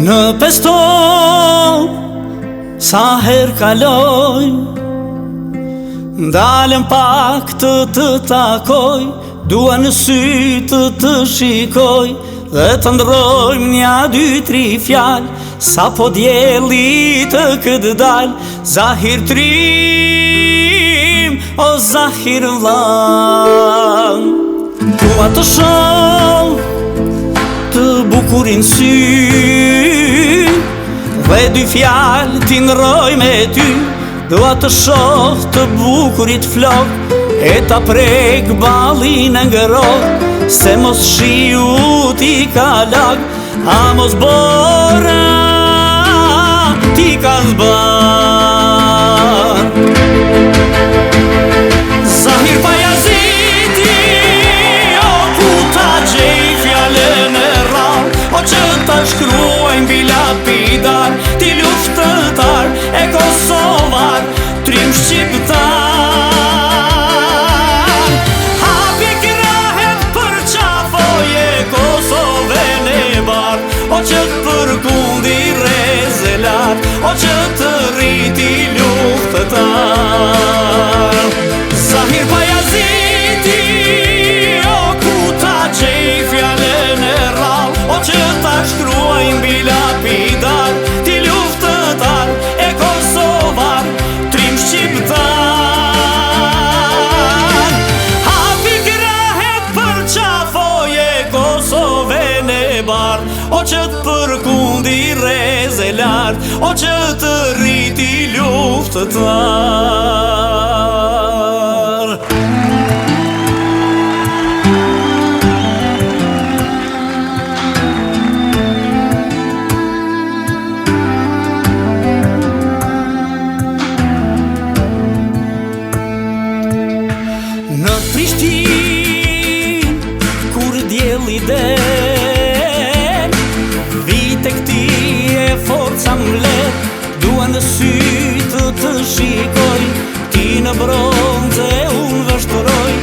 Në pesto sa her kaloj, ndalem pak të takoj, dua në sy të shikoj, dhe të ndrojmë nja, dy, tri fjal, sa po djeli të këtë dal. Zahir trim, o Zahir vlan, dua të shoh të bukurin sy, dhe dy fjal t'i ndroj me ty. Dua të shoh të bukurit flok, e ta prek balin e ngërok, se mos shiu ti ka lag, a mos bora ti ka zban. Zahir Pajaziti, o ku ta gjej fjallën e rral, o që ta shkruajnë mbi lapidar, ti luftëtar e Kosovar, trim shqiptar. Hapi krahet për qafoje Kosovën e bar, o që të përkundi rezelat, o që të rriti luftëtar. Zahir Pajaziti, o ku ta gjej fjallën e rral, o që ta shkruaj mbi lapidar, ti luftëtar e Kosovar, trim shqiptar. Hapi krahet për qafoje Kosovën e bar, o që të përkundi rezelar, o që të rriti luftëtar. Në Prishtin, kur djeli del, vite këti e forca m'let, dua në sy të shikoj, ti në bronze unë vështëroj,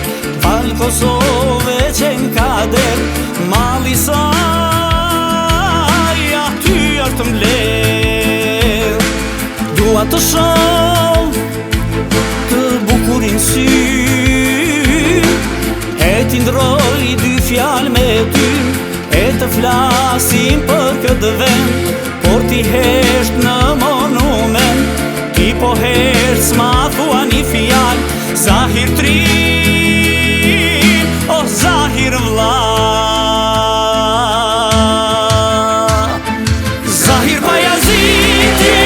fal Kosove që n'kader, mali saj aty është m'let. Dua të shoh të bukurin sy, e t'i ndroj dy fjal me ty, e të flasim për këtë vend, por ti hesht në monument, ti po hesht s'ma thua një fjal. Zahir trim, o Zahir vlla, Zahir Pajaziti,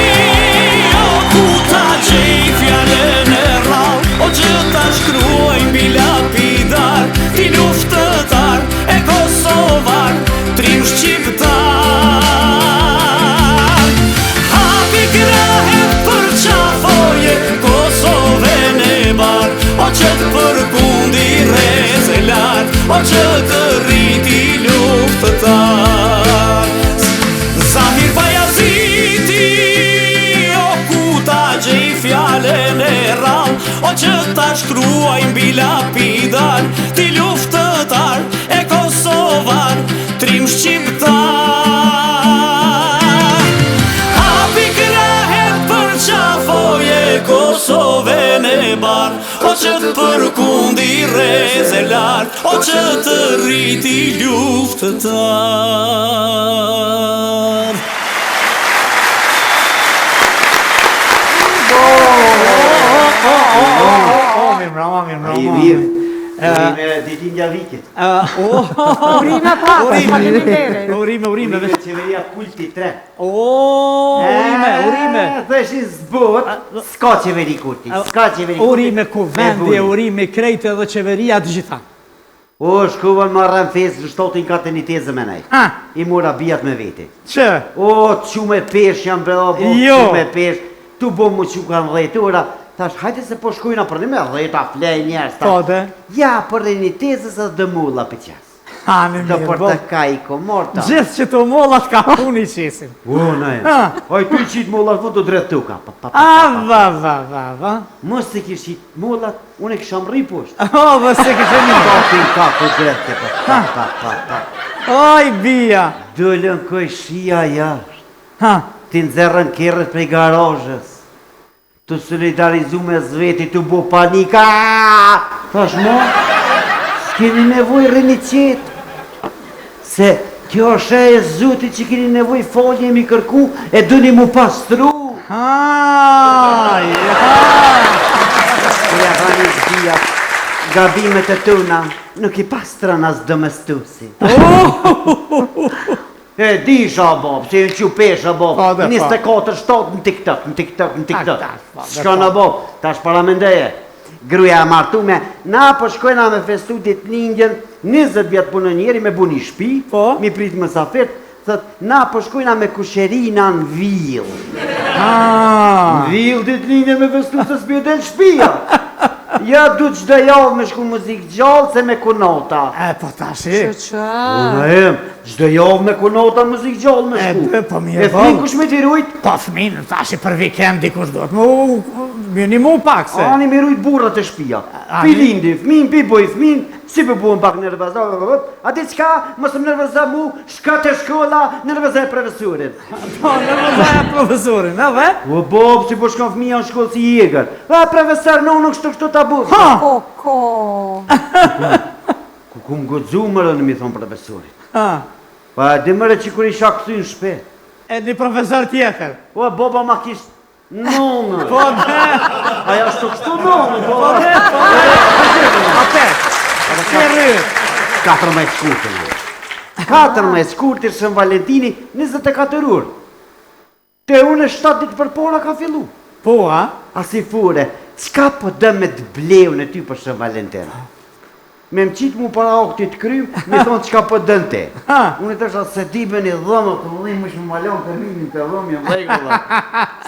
o ku ta gjej fjallën e rral, o që ta shkruaj mbi lapidar, ti luftëtar e Kosovar, trim shqiptar. Hapi krahet për qafoje Kosovën e bar, o që të përkundi rezelar, o që të rriti luftëtar. Zahir Pajaziti, o ku ta gjej fjallën e rral, o që ta shkruaj mbi lapidar, ti luftëtar e Kosovar, trim shqiptar. Hapi krahet për qafoje Kosovën e bar, o që të përkundi rezelar, o që të rriti luftëtar. Mirë, ditindja vikit. Urime pa, faleminderit. Urime qeveria kulti 3. Urime. Theshin zbot, s'ka qeveri kulti, s'ka qeveri kulti. Urime ku vendi, urime krejtë edhe qeveria të gjitha. O, shkuvan marrën fesë në shtotin ka të një tezë me nej. I mora bijat me veti. Që? O, qume pesh jam bela, qume pesh, tu bo mu që kanë dhejtë, ora, tash, hajde se po shkujna për një me dhejta, flej njerës, Po dhe? ja, për dhe një tezës edhe dëmulla për qasë. Hani Do mirë, për bo. të kaj komorta. Gjithë që të mollat ka unë i qesim. O, nëjë. Oj, ty qitë mollat, vë të dretë tuka. Va. Mos se kishit mollat, unë e kësham rri poshtë. Dhe se kështë një. Kapin kapu dretë. Oj, bia. Dëllën këj shia jashtë. Ti nxerrën kerrët prej garazhës. Të solidarizu me zveti të bu panika. Thash mo, s'keni nevoj rrini qetë. Se kjo është e Zotit që keni nevoj folje mi kërku e dëni mu pastru. Ja ka një zbija, gabimet e tëna nuk I pastran as dëmëstusi. E disha, Bob, se në qupesha, Bob, 24/7 në TikTok. Shka në, Bob, tash para mendeje. Gruja martume, na po shkojna me festu ditë lindjen, 20 vjetë punë njeri me bu një shpi, mi prit më safet, thët, na po shkojna me kusherina në vil. Në vil ditë lindjen me festu se s'bjo del shpia. Ja du qdo javë me shku muzik gjallë se me kunota. Po tashi. Unë qdo javë me kunota muzik gjallë me shku. Po mirë. E fmin kush me t'i rujt? Po fmin, tashi për vikend dikush do të mjeni mu pak se. Ani me rujt burrat e shpia. Pi lindi, fmin, pi boj fmin, si për buën pak nervëza. A di qka, mësë më nervëza mu, shka të shkolla, nervëza e profesorin. Po, nervëza e profesorin, e dhe? O Bob, që po shkon fëmija në shkollë si jegar. Profesor, në unë kështu të abu. Koko. Ku më godzu mërë në mi thonë profesorit. Pa, dhe mërë që kur I shakësy në shpe. E një profesor tjetër. O, Boba ma kishtë nonë. Po, dhe. Aja shtu kështu nonë, Po, dhe, po, dhe. Apet. Kërët. 14 shkurtër. 14 shkurtër Shën Valentini, 24 urë. Te unë 7 ditë për pora ka fillu. Po, a? A si fure, qka po dë me të bleu në ty për Shën Valentin? Me më qitë mu para oktit krym, me thonë qka po dënë te. Unë të shë se dibe një dhëmë, të vëllim më shumë malon të rrimin të dhëmë, jë vejgulla.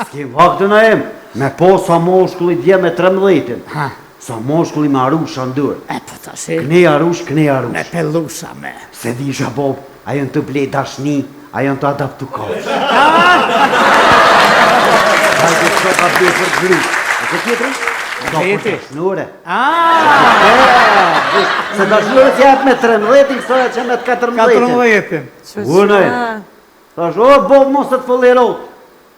S'kim vaktë në em, me po sa moshkulli dje me 13. Sa moshkulli me arusha ndër. Po tashi. Këne arush. Me pelusha me. Se disha, Bob, ajo në të blej dashni, ajo në të adaptu kofsh. Hajde që ka blej për të gru. E të tjetërën? Do për dashnure. Se dashnure t'jep me 13, kësoja që me 14. Une. Thash, o, Bob, mos të të follerot.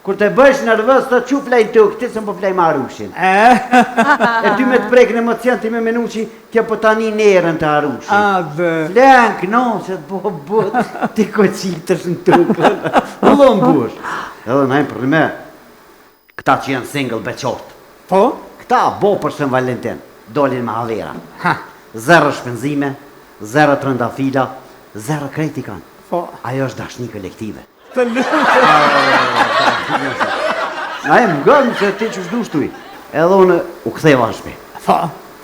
Kur të bëjsh nervës, të që flejnë të këti, se më po flejnë ma arushin. E ty me të prejkën emocion, ti me menu që kje po tani nerën të arushin. Flenë kënon, që të bët, ti ko qitësh në të këllë. Ullon bush. Edhe në për me, këta që janë single beqort. Po? Këta bo për Shën Valentin, dolin me havera. Zero shpenzime, zero trëndafila, zero kretikan. Ajo është dashni kolektive. Të lutë. Na e më gëmë që ti që shdu shtuj. Edhe unë u këtheva në shpe.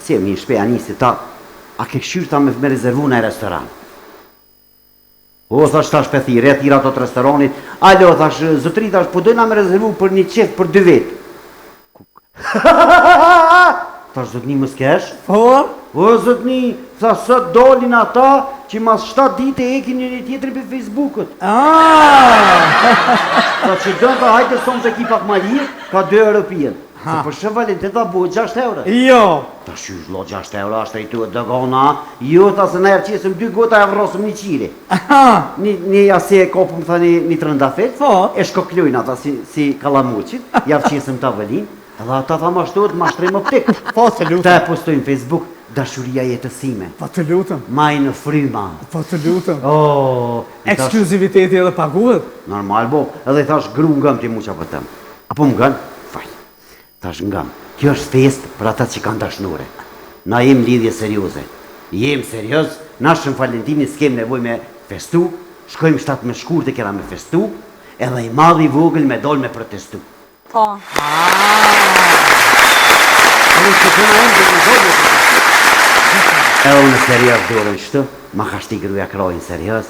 Si e mi në shpe, anisi ta, a ke këshyrë ta me rezervu në restoran. O, thash ta shpethi, retira të restoranit. Alo, thash, zëtri, thash, po dojna me rezervu për një qef për 2 vetë. Thash, zëtni më s'kesh? O, zëtni, thash, sot dolin ata që mas 7 dite ekin një tjetëri për Facebookët. Thash, që dënë ta hajtë sonë të ki pak ma lirë, ka 2 euro pijen. Se për Shën Valentin ta buhet 6 euro. Jo. Ta shysh lo 6 euro, ashtë e tu e dëgona. Jo, ta se në erë qesëm 2 gota e vrosëm një qiri. Një ase e kopëm, tha një trëndafet, e shkoklujnë ata si kalamuqit, javë qesëm të avëllin, edhe ata tha mashtuat, mashtrim optik. Po të lutëm. Ta e postojnë Facebook, dashuria jetësime. Po të lutëm. Maj në fryma. Po të lutëm. Ekskluziviteti edhe paguhet. Normal, bo, edhe i thash gru ngëm ti mu qa për tëmë. Apo më gënë? Faj. Thash ngëm, kjo është fest për ata që kanë dashnure. Na jem lidhje serioze. Jem serios, na Shën Valentini s'kem nevoj me festu, shkojmë 7 me shkurte kera me festu, edhe i madhi vogël me dol me protestu. Po. Edhe unë serios dorën shtë, ma ka shti gruja krojnë serios,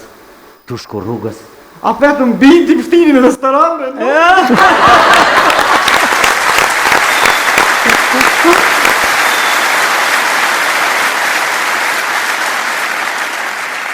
tu shku rrugës. A petëm binti pështini në restoran,